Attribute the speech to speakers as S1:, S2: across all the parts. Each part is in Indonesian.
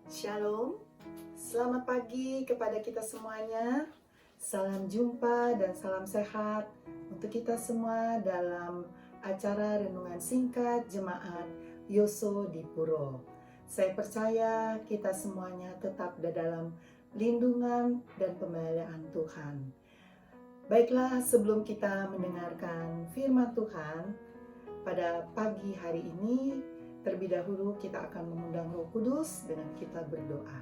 S1: Shalom, selamat pagi kepada kita semuanya. Salam jumpa dan salam sehat untuk kita semua dalam acara renungan singkat Jemaat Yoso di Puro. Saya percaya kita semuanya tetap dalam lindungan dan pemeliharaan Tuhan. Baiklah, sebelum kita mendengarkan firman Tuhan pada pagi hari ini, terlebih dahulu kita akan mengundang Roh Kudus dengan kita berdoa.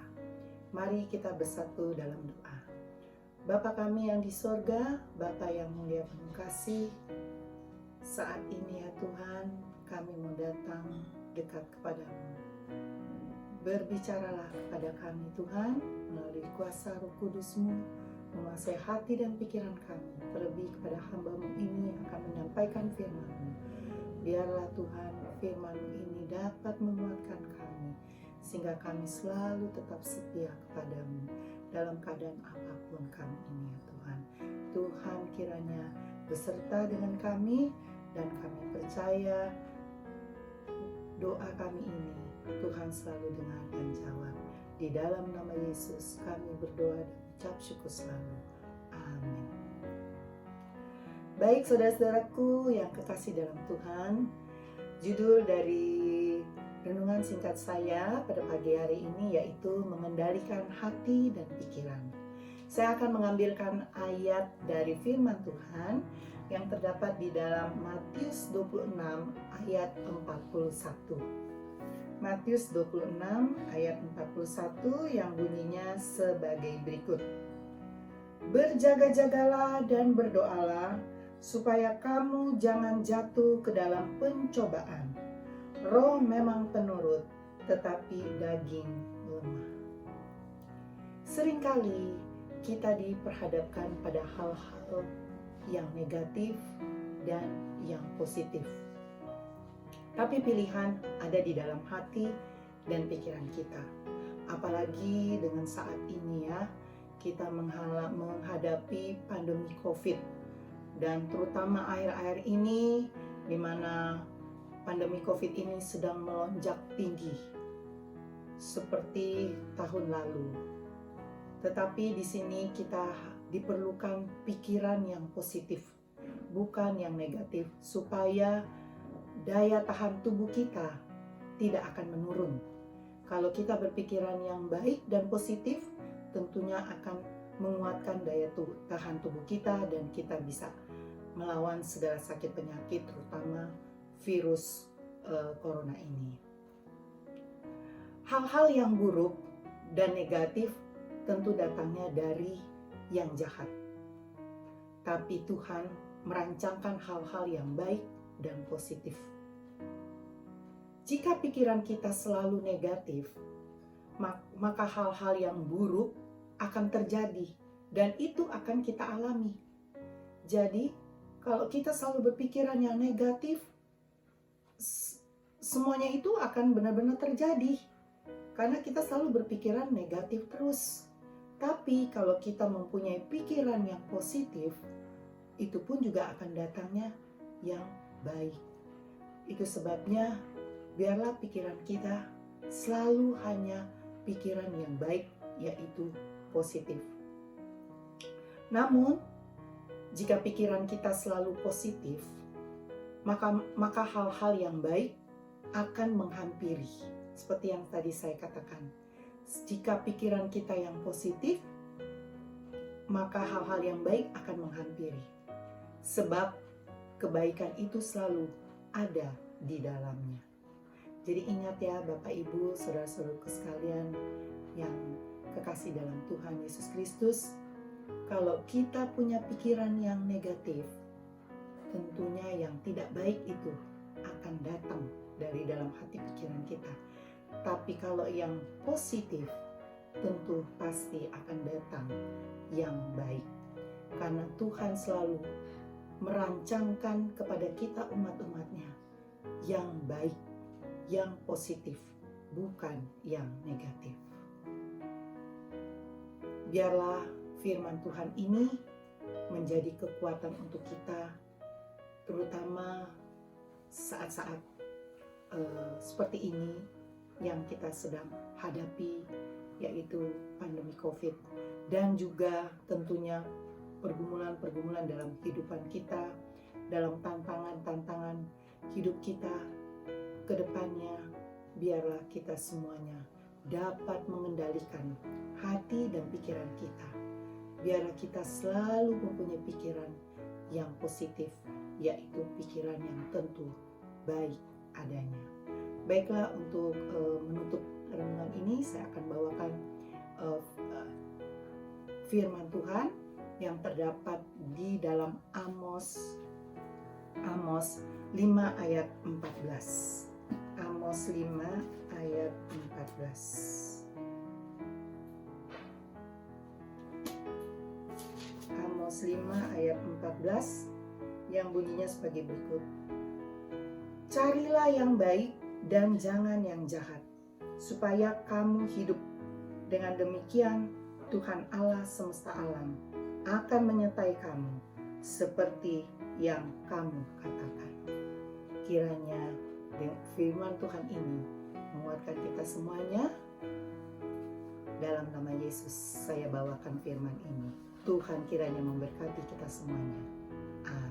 S1: Mari kita bersatu dalam doa. Bapa kami yang di sorga, Bapa yang mulia penuh kasih, saat ini ya Tuhan, kami mau datang dekat kepadamu. Berbicaralah kepada kami Tuhan, melalui kuasa Roh Kudus-Mu, menguasai hati dan pikiran kami, terlebih kepada hamba-Mu ini yang akan menyampaikan firman-Mu. Biarlah Tuhan firman-Mu ini dapat menguatkan kami, sehingga kami selalu tetap setia kepadamu dalam keadaan apapun kami ini ya Tuhan. Tuhan kiranya beserta dengan kami, dan kami percaya doa kami ini Tuhan selalu dengar dan jawab. Di dalam nama Yesus kami berdoa dan ucap syukur selalu. Amin. Baik saudara-saudaraku yang kekasih dalam Tuhan, judul dari renungan singkat saya pada pagi hari ini yaitu mengendalikan hati dan pikiran. Saya akan mengambilkan ayat dari firman Tuhan yang terdapat di dalam Matius 26 ayat 41. Matius 26 ayat 41 yang bunyinya sebagai berikut. Berjaga-jagalah dan berdoalah supaya kamu jangan jatuh ke dalam pencobaan. Roh memang penurut, tetapi daging lemah. Seringkali kita diperhadapkan pada hal-hal yang negatif dan yang positif. Tapi pilihan ada di dalam hati dan pikiran kita. Apalagi dengan saat ini ya, kita menghadapi pandemi COVID. Dan terutama akhir-akhir ini, di mana pandemi COVID ini sedang melonjak tinggi, seperti tahun lalu. Tetapi di sini kita diperlukan pikiran yang positif, bukan yang negatif, supaya daya tahan tubuh kita tidak akan menurun. Kalau kita berpikiran yang baik dan positif, tentunya akan menguatkan daya tahan tubuh kita dan kita bisa melawan segala sakit penyakit, terutama virus corona ini. Hal-hal yang buruk dan negatif tentu datangnya dari yang jahat. Tapi Tuhan merancangkan hal-hal yang baik dan positif. Jika pikiran kita selalu negatif, maka hal-hal yang buruk akan terjadi dan itu akan kita alami. Jadi, kalau kita selalu berpikiran yang negatif, semuanya itu akan benar-benar terjadi. Karena kita selalu berpikiran negatif terus. Tapi kalau kita mempunyai pikiran yang positif, itu pun juga akan datangnya yang baik. Itu sebabnya biarlah pikiran kita selalu hanya pikiran yang baik, yaitu positif. Namun, jika pikiran kita selalu positif, maka hal-hal yang baik akan menghampiri. Seperti yang tadi saya katakan, jika pikiran kita yang positif, maka hal-hal yang baik akan menghampiri. Sebab kebaikan itu selalu ada di dalamnya. Jadi ingat ya Bapak Ibu, saudara-saudaraku sekalian yang kekasih dalam Tuhan Yesus Kristus, kalau kita punya pikiran yang negatif, tentunya yang tidak baik itu akan datang dari dalam hati pikiran kita. Tapi kalau yang positif, tentu pasti akan datang yang baik. Karena Tuhan selalu merancangkan kepada kita umat-umatnya yang baik, yang positif, bukan yang negatif. Biarlah firman Tuhan ini menjadi kekuatan untuk kita, terutama saat-saat seperti ini, yang kita sedang hadapi, yaitu pandemi COVID, dan juga tentunya pergumulan-pergumulan dalam kehidupan kita, dalam tantangan-tantangan hidup kita ke depannya. Biarlah kita semuanya dapat mengendalikan hati dan pikiran kita. Biarlah kita selalu mempunyai pikiran yang positif, yaitu pikiran yang tentu baik adanya. Baiklah, untuk menutup renungan ini saya akan bawakan firman Tuhan yang terdapat di dalam Amos 5 ayat 14. Amos 5 ayat 14. Amos 5 ayat 14 yang bunyinya sebagai berikut. Carilah yang baik dan jangan yang jahat, supaya kamu hidup. Dengan demikian Tuhan Allah semesta alam akan menyertai kamu seperti yang kamu katakan. Kiranya firman Tuhan ini menguatkan kita semuanya. Dalam nama Yesus saya bawakan firman ini. Tuhan kiranya memberkati kita semuanya. Amin.